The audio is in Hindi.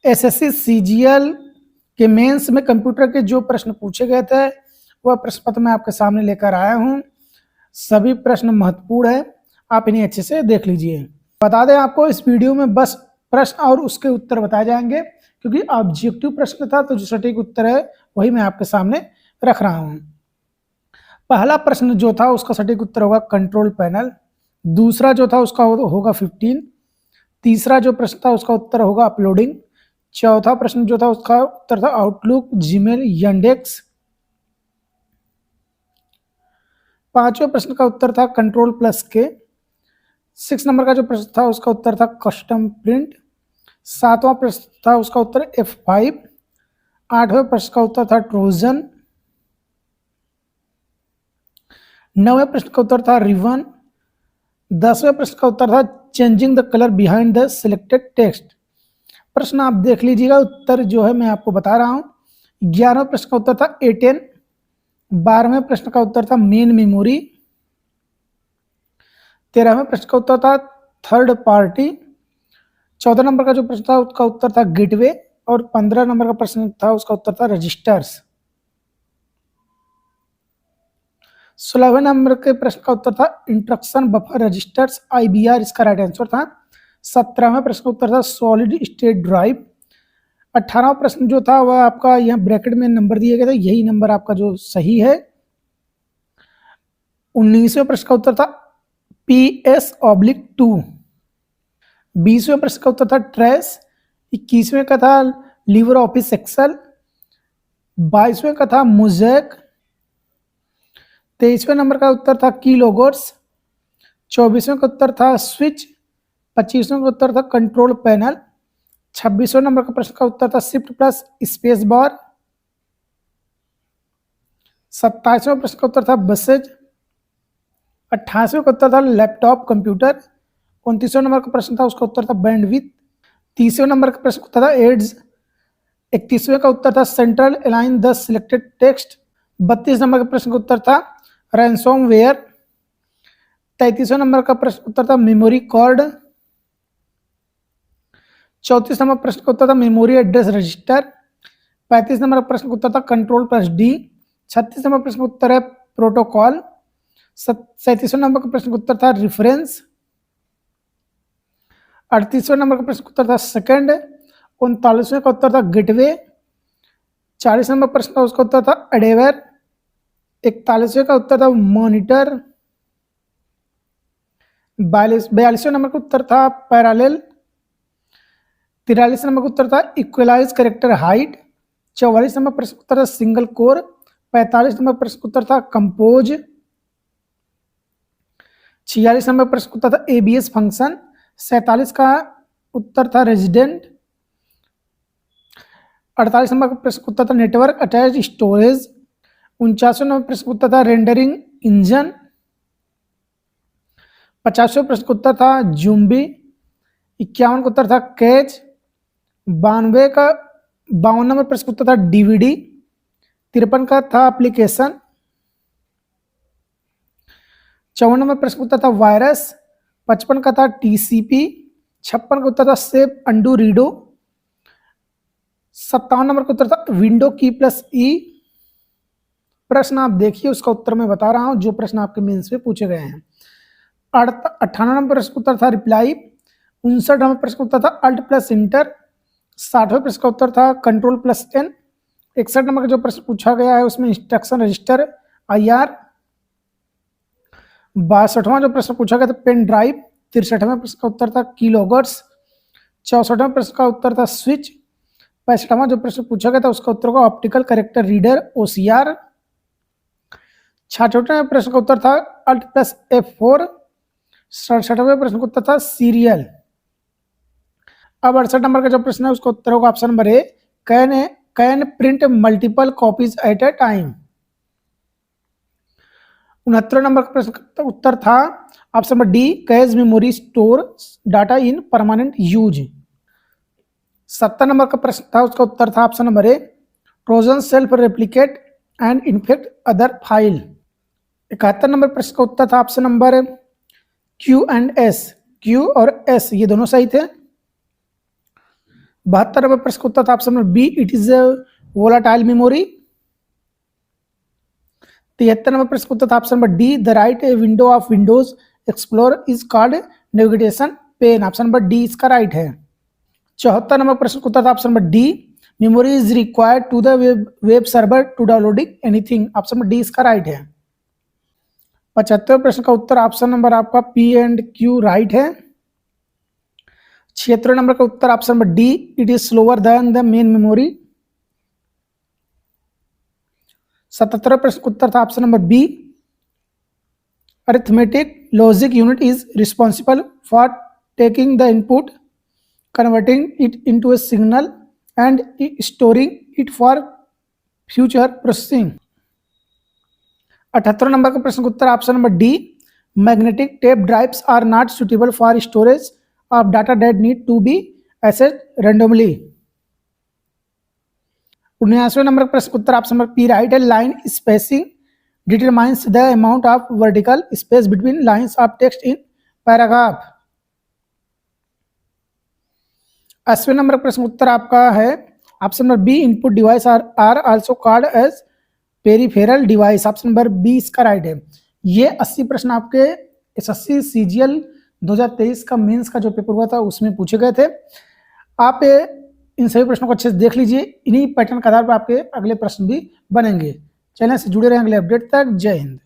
एसएससी सीजीएल के मेंस में कंप्यूटर के जो प्रश्न पूछे गए थे वह प्रश्न पत्र मैं आपके सामने लेकर आया हूं। सभी प्रश्न महत्वपूर्ण है, आप इन्हें अच्छे से देख लीजिए। बता दें आपको, इस वीडियो में बस प्रश्न और उसके उत्तर बताए जाएंगे, क्योंकि ऑब्जेक्टिव प्रश्न था तो जो सटीक उत्तर है वही मैं आपके सामने रख रहा हूं। पहला प्रश्न जो था उसका सटीक उत्तर होगा कंट्रोल पैनल। दूसरा जो था उसका होगा 15। तीसरा जो प्रश्न था उसका उत्तर होगा अपलोडिंग। चौथा प्रश्न जो था उसका उत्तर था आउटलुक, जीमेल, यांडेक्स। पांचवें प्रश्न का उत्तर था कंट्रोल प्लस के। 6 नंबर का जो प्रश्न था उसका उत्तर था कस्टम प्रिंट। सातवां प्रश्न था उसका उत्तर F5। आठवें प्रश्न का उत्तर था ट्रोजन। नौवें प्रश्न का उत्तर था रिवन। 10वें प्रश्न का उत्तर था changing the colour behind the selected text. प्रश्न आप देख लीजिएगा, उत्तर जो है मैं आपको बता रहा हूं। 11वें प्रश्न का उत्तर था A10। 12वें प्रश्न का उत्तर था मेन मेमोरी। 13वें प्रश्न का उत्तर था थर्ड पार्टी। 14 नंबर का जो प्रश्न था उसका उत्तर था गेटवे। और 15 नंबर का प्रश्न था उसका उत्तर था रजिस्टर्स। 16वें नंबर के प्रश्न का उत्तर था इंस्ट्रक्शन बफर रजिस्टर्स, IBR इसका राइट आंसर था। 17वें प्रश्न का उत्तर था सॉलिड स्टेट ड्राइव। 18वां प्रश्न जो था वह आपका यहाँ ब्रैकेट में नंबर दिए गए थे, यही नंबर आपका जो सही है। 19वें प्रश्न का उत्तर था PS/2। 20वें प्रश्न का उत्तर था ट्रेस। 21वें का था लिवर ऑफिस एक्सेल। 22वें का था मोज़ेक। 23वें नंबर का उत्तर था की लोगोट्स। 24वें का उत्तर था स्विच। 25वें का उत्तर था कंट्रोल पैनल। 26वें नंबर का प्रश्न का उत्तर था शिफ्ट प्लस स्पेस बार। 27वें प्रश्न का उत्तर था बसेज। 28वें का उत्तर था लैपटॉप कंप्यूटर। 29वें नंबर का प्रश्न था उसका उत्तर था बैंडविड्थ। 30वें नंबर का प्रश्न उत्तर था एड्स। 31वें का उत्तर था central align the selected text. 32 number का प्रश्न का उत्तर था रैंसमवेयर। 33वें नंबर का प्रश्न उत्तर था मेमोरी कार्ड। 34 नंबर प्रश्न का उत्तर था मेमोरी एड्रेस रजिस्टर। 35 नंबर का प्रश्न उत्तर था कंट्रोल प्लस D। 36 नंबर प्रश्न उत्तर है प्रोटोकॉल। 37वें नंबर का प्रश्न उत्तर था रेफरेंस। 38वें नंबर का प्रश्न उत्तर था सेकंड। 39वें का उत्तर था गेटवे। 40 नंबर प्रश्न का उसका उत्तर था अडेवर। 41वें का उत्तर था मॉनिटर। 42वें नंबर का उत्तर था पैरेलल। 43 नंबर का उत्तर था इक्वलाइज करेक्टर हाइट। 44 नंबर प्रश्न उत्तर था सिंगल कोर। 45 नंबर प्रश्न उत्तर था कंपोज। 46 नंबर प्रश्न उत्तर था ABS फंक्शन। 47 का उत्तर था रेजिडेंट। 48 नंबर का प्रश्न उत्तर था नेटवर्क अटैच्ड स्टोरेज। 49वें नंबर प्रश्न उत्तर था रेंडरिंग इंजन। 50वें प्रश्न उत्तर था जूम्बी। 51 का उत्तर था कैच। 52 नंबर प्रश्न उत्तर था DVD। 53 का था एप्लीकेशन। 54 नंबर प्रश्न उत्तर था वायरस। 55 का था TCP। 56 का उत्तर था सेव अंडू रीडो। 57 नंबर का उत्तर था विंडो की प्लस E। प्रश्न आप देखिए, उसका उत्तर मैं बता रहा हूं जो प्रश्न आपके मेंस में पूछे गए हैं। 58 नंबर प्रश्न उत्तर था रिप्लाई। 59 नंबर प्रश्न उत्तर था अल्ट प्लस इंटर। 60वें प्रश्न का उत्तर था कंट्रोल प्लस N। 61 नंबर का जो प्रश्न पूछा गया है उसमें इंस्ट्रक्शन रजिस्टर IR। 62वां जो प्रश्न पूछा गया था पेन ड्राइव। 63वें प्रश्न का उत्तर था की लॉगर्स। 64वें प्रश्न का उत्तर था स्विच। 65वां जो प्रश्न पूछा गया था उसका उत्तर होगा ऑप्टिकल करेक्टर रीडर OCR। 66वें प्रश्न का उत्तर था अल्ट प्लस F4। 67वें प्रश्न का उत्तर था सीरियल। अब 68 नंबर का जो प्रश्न है उसका उत्तर होगा option number A, can print multiple copies at a time. 69 number का प्रश्न का उत्तर था option number D, cache memory store data in permanent use. 70 number का प्रश्न था उसका उत्तर था option number A, Trojan self replicate and infect other file. 71 number प्रश्न का उत्तर था option number Q and S। Q और S ये दोनों सही थे। 72 नंबर प्रश्न का उत्तर था option number B, it is volatile memory. 73 number प्रश्न का उत्तर था option number D, the right window of Windows explore is called navigation pane. Option number D इसका राइट है। 74 नंबर प्रश्न का उत्तर था option number D, memory is required to the web server to downloading anything. Option number D इसका राइट है। 75 प्रश्न का उत्तर ऑप्शन नंबर आपका पी एंड क्यू राइट है। 76 नंबर का उत्तर option number D, it is slower than the main memory. 77 प्रश्न का उत्तर था option number B, arithmetic logic unit is responsible for taking the input, converting it into a signal and storing it for future processing. 78 number का प्रश्न का उत्तर option number D, magnetic tape drives are not suitable for storage of data that need to be accessed randomly. 79 number का प्रश्न का उत्तर ऑप्शन नंबर पी राइट है, line spacing determines the amount of vertical space between lines of text in paragraph. 80 number का प्रश्न उत्तर आपका है option number B, input device are also called as peripheral device. Option number B इसका राइट है। ये 80 प्रश्न आपके एसएससी सीजीएल 2023 का मेंस का जो पेपर हुआ था उसमें पूछे गए थे। आप इन सभी प्रश्नों को अच्छे से देख लीजिए, इन्हीं पैटर्न के आधार पर आपके अगले प्रश्न भी बनेंगे। चैनल से जुड़े रहें अगले अपडेट तक। जय हिंद।